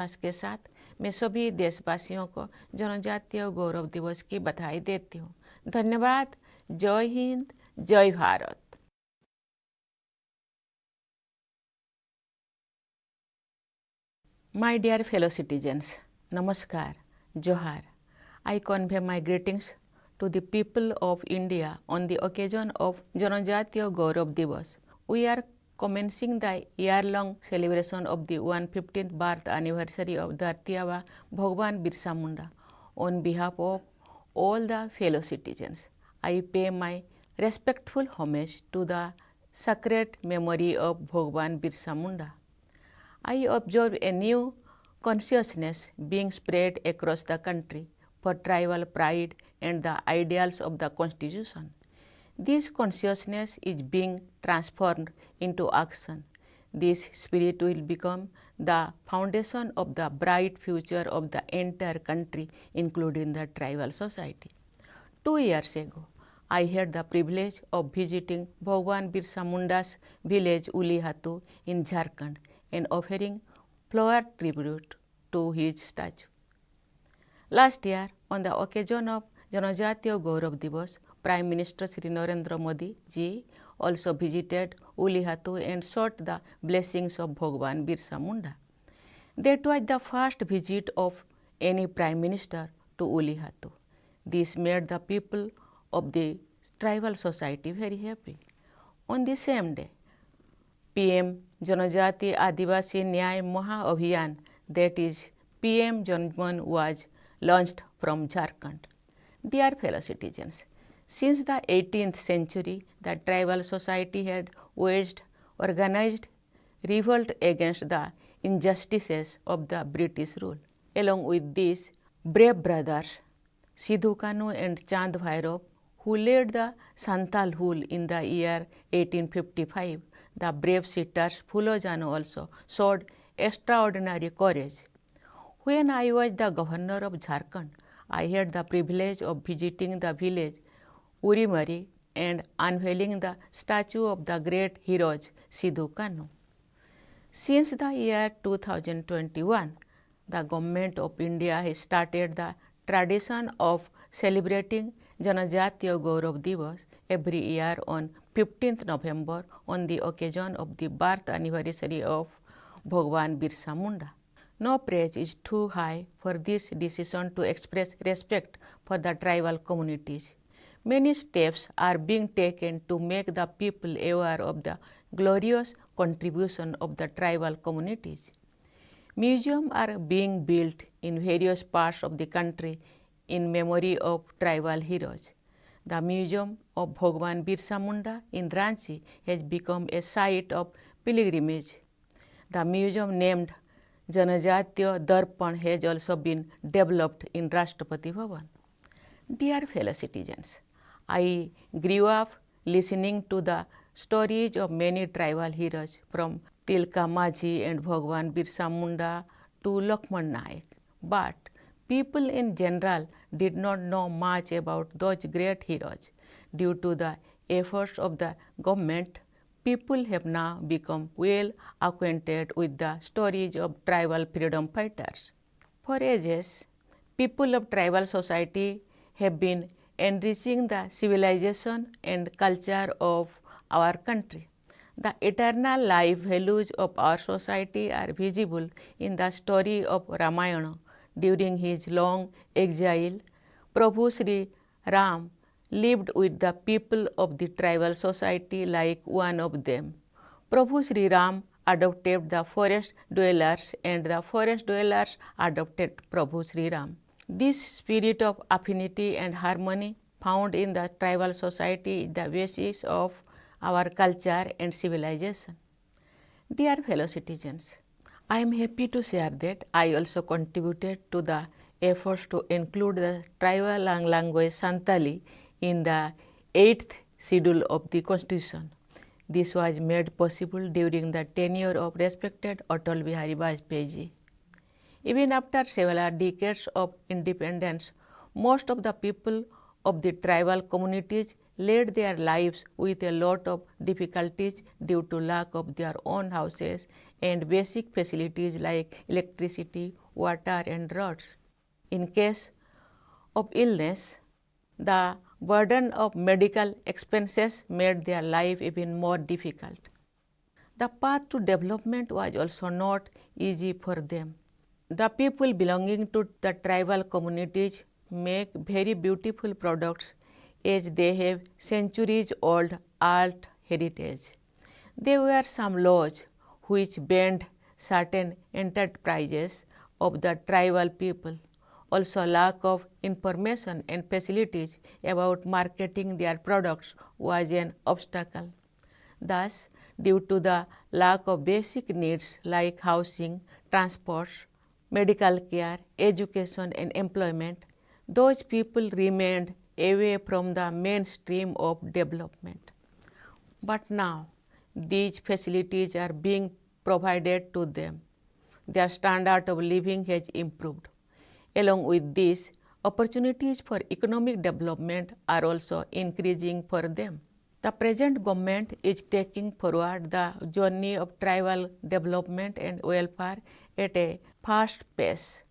विश्वास के साथ मैं सभी देशवासियों को जनजातीय गौरव दिवस की बधाई देती हूँ। धन्यवाद। जय हिंद, जय Bharat. My dear fellow citizens, Namaskar, Johar. I convey my greetings to the people of India on the occasion of Janajatiya Gaurav Divas. We are commencing the year-long celebration of the 115th birth anniversary of Dhartiyava Bhagwan Birsa Munda. On behalf of all the fellow citizens, I pay my respectful homage to the sacred memory of Bhagwan Birsa Munda. I observe a new consciousness being spread across the country for tribal pride and the ideals of the Constitution. This consciousness is being transformed into action. This spirit will become the foundation of the bright future of the entire country, including the tribal society. 2 years ago, I had the privilege of visiting Bhagwan Birsa Munda's village Ulihatu in Jharkhand and offering flower tribute to his statue. Last year, on the occasion of Janajatiya Gaurav Divas, Prime Minister Shri Narendra Modi ji also visited Ulihatu and sought the blessings of Bhagwan Birsa Munda. That was the first visit of any Prime Minister to Ulihatu. This made the people of the tribal society very happy. On the same day, PM Janajatiya Adivasi Nyay Maha Abhiyan, that is PM Janman, was launched from Jharkhand. Dear fellow citizens, since the 18th century, the tribal society had waged organized revolt against the injustices of the British rule. Along with these brave brothers, Sidhu Kanu and Chand Bhairov, who led the Santal Hul in the year 1855, the brave sitters Phulo Jano also showed extraordinary courage. When I was the governor of Jharkhand, I had the privilege of visiting the village Urimari and unveiling the statue of the great heroes Sidhu Kanu. Since the year 2021, the government of India has started the tradition of celebrating Janajatiya Gaurav Divas every year on 15th November on the occasion of the birth anniversary of Bhagwan Birsa Munda. No praise is too high for this decision to express respect for the tribal communities. Many steps are being taken to make the people aware of the glorious contribution of the tribal communities. Museums are being built in various parts of the country in memory of tribal heroes. The Museum of Bhagwan Birsa Munda in Ranchi has become a site of pilgrimage. The museum named Janajatiya Darpan has also been developed in Rashtrapati Bhavan. Dear fellow citizens, I grew up listening to the stories of many tribal heroes from Tilka Majhi and Bhagwan Birsa Munda to Lakshman Naik. But people in general did not know much about those great heroes. Due to the efforts of the government, people have now become well acquainted with the stories of tribal freedom fighters. For ages, people of tribal society have been enriching the civilization and culture of our country. The eternal life values of our society are visible in the story of Ramayana. During his long exile, Prabhu Sri Ram lived with the people of the tribal society like one of them. Prabhu Sri Ram adopted the forest dwellers and the forest dwellers adopted Prabhu Sri Ram. This spirit of affinity and harmony found in the tribal society is the basis of our culture and civilization. Dear fellow citizens, I am happy to share that I also contributed to the efforts to include the tribal language Santali in the 8th schedule of the Constitution. This was made possible during the tenure of respected Atal Bihari Vajpayee ji. Even after several decades of independence, most of the people of the tribal communities led their lives with a lot of difficulties due to lack of their own houses and basic facilities like electricity, water and roads. In case of illness, the burden of medical expenses made their life even more difficult. The path to development was also not easy for them. The people belonging to the tribal communities make very beautiful products as they have centuries-old art heritage. There were some laws which banned certain enterprises of the tribal people. Also, lack of information and facilities about marketing their products was an obstacle. Thus, due to the lack of basic needs like housing, transport, medical care, education and employment, those people remained away from the mainstream of development. But now, these facilities are being provided to them. Their standard of living has improved. Along with this, opportunities for economic development are also increasing for them. The present government is taking forward the journey of tribal development and welfare at a fast pace.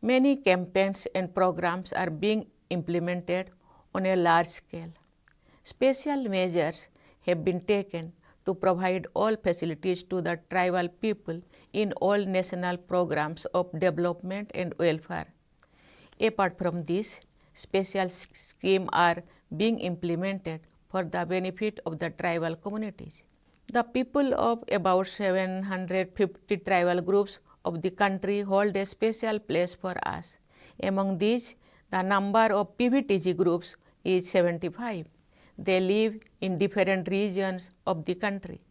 Many campaigns and programs are being implemented on a large scale. Special measures have been taken to provide all facilities to the tribal people in all national programs of development and welfare. Apart from this, special schemes are being implemented for the benefit of the tribal communities. The people of about 750 tribal groups of the country hold a special place for us. Among these, the number of PVTG groups is 75. They live in different regions of the country.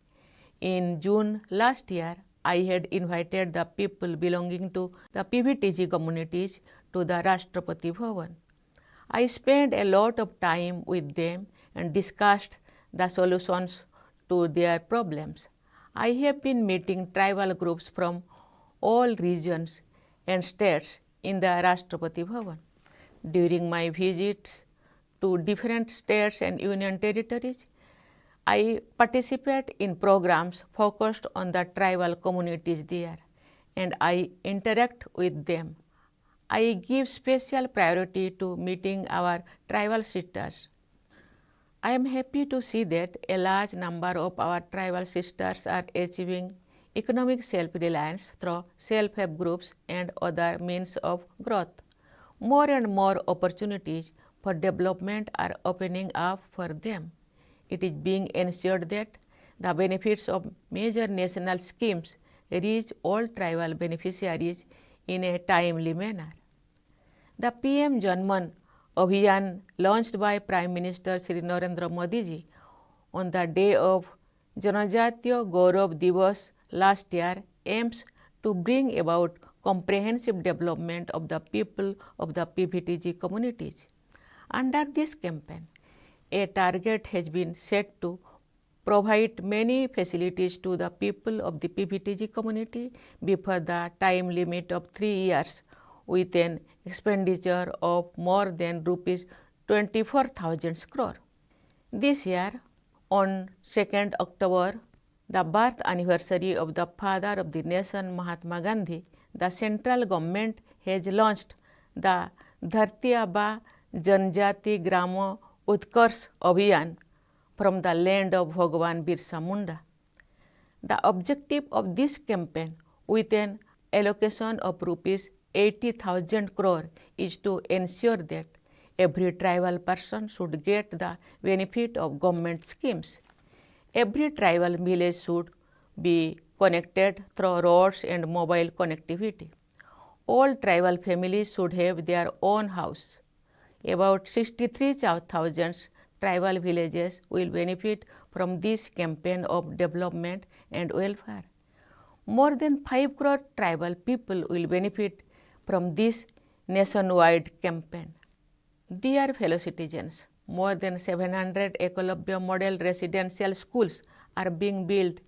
In June last year, I had invited the people belonging to the PVTG communities to the Rashtrapati Bhavan. I spent a lot of time with them and discussed the solutions to their problems. I have been meeting tribal groups from all regions and states in the Rashtrapati Bhavan. During my visits to different states and union territories, I participate in programs focused on the tribal communities there, and I interact with them. I give special priority to meeting our tribal sisters. I am happy to see that a large number of our tribal sisters are achieving economic self-reliance through self-help groups and other means of growth. More and more opportunities for development are opening up for them. It is being ensured that the benefits of major national schemes reach all tribal beneficiaries in a timely manner. The PM Janman Abhiyan launched by Prime Minister Shri Narendra Modi ji on the day of Janajatiya Gaurav Divas last year aims to bring about comprehensive development of the people of the PVTG communities. Under this campaign, a target has been set to provide many facilities to the people of the PVTG community before the time limit of 3 years with an expenditure of more than rupees 24,000 crore. This year, on 2nd October, the birth anniversary of the father of the nation Mahatma Gandhi, the central government has launched the Dharti Aba Janajati Grama Utkarsh Abhiyan from the land of Bhagwan Birsa Munda. The objective of this campaign with an allocation of rupees 80,000 crore is to ensure that every tribal person should get the benefit of government schemes. Every tribal village should be connected through roads and mobile connectivity. All tribal families should have their own house. About 63,000 tribal villages will benefit from this campaign of development and welfare. More than 5 crore tribal people will benefit from this nationwide campaign. Dear fellow citizens, more than 700 Ekolabya model residential schools are being built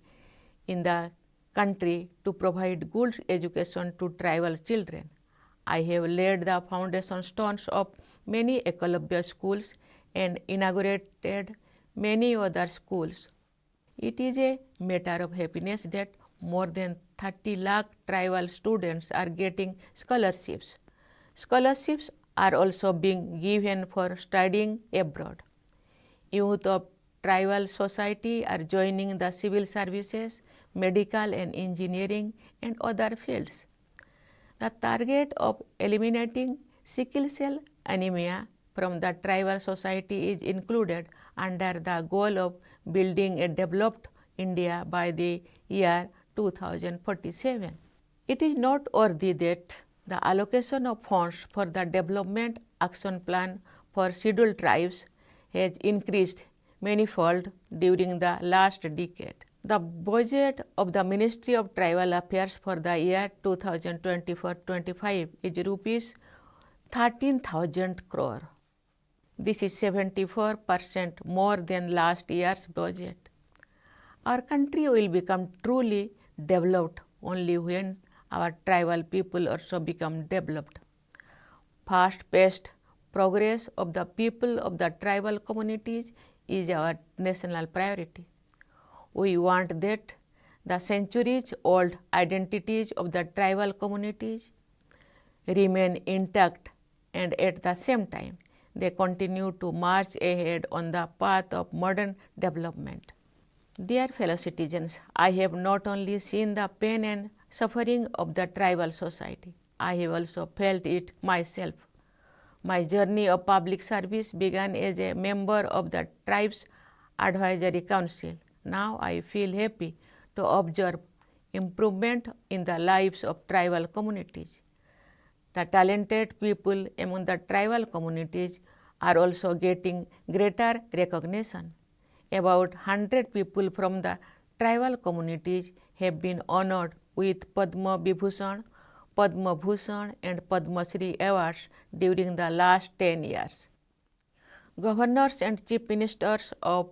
in the country to provide good education to tribal children. I have laid the foundation stones of many Ekolabya schools and inaugurated many other schools. It is a matter of happiness that more than 30 lakh tribal students are getting scholarships. Scholarships are also being given for studying abroad. Youth of tribal society are joining the civil services, medical and engineering and other fields. The target of eliminating sickle cell anemia from the tribal society is included under the goal of building a developed India by the year 2047. It is noteworthy that the allocation of funds for the Development Action Plan for Scheduled Tribes has increased manifold during the last decade. The budget of the Ministry of Tribal Affairs for the year 2024-25 is rupees 13,000 crore. This is 74% more than last year's budget. Our country will become truly developed only when our tribal people also become developed. Fast-paced progress of the people of the tribal communities is our national priority. We want that the centuries-old identities of the tribal communities remain intact, and at the same time they continue to march ahead on the path of modern development. Dear fellow citizens, I have not only seen the pain and suffering of the tribal society, I have also felt it myself. My journey of public service began as a member of the Tribes Advisory Council. Now I feel happy to observe improvement in the lives of tribal communities. The talented people among the tribal communities are also getting greater recognition. About 100 people from the tribal communities have been honored with Padma Vibhushan, Padma Bhushan and Padma Shri awards during the last 10 years. Governors and chief ministers of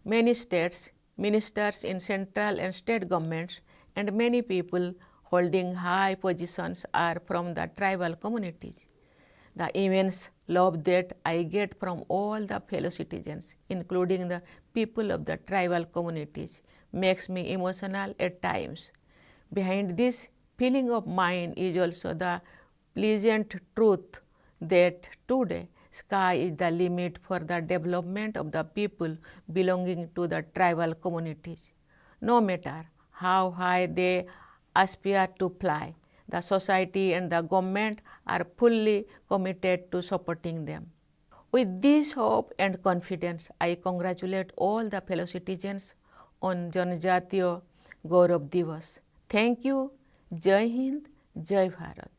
many states, ministers in central and state governments, and many people holding high positions are from the tribal communities. The immense love that I get from all the fellow citizens, including the people of the tribal communities, makes me emotional at times. Behind this feeling of mine is also the pleasant truth that today sky is the limit for the development of the people belonging to the tribal communities. No matter how high they aspire to fly, the society and the government are fully committed to supporting them. With this hope and confidence, I congratulate all the fellow citizens on Janajatiya Gaurav Divas. Thank you. Jai Hind, Jai Bharat.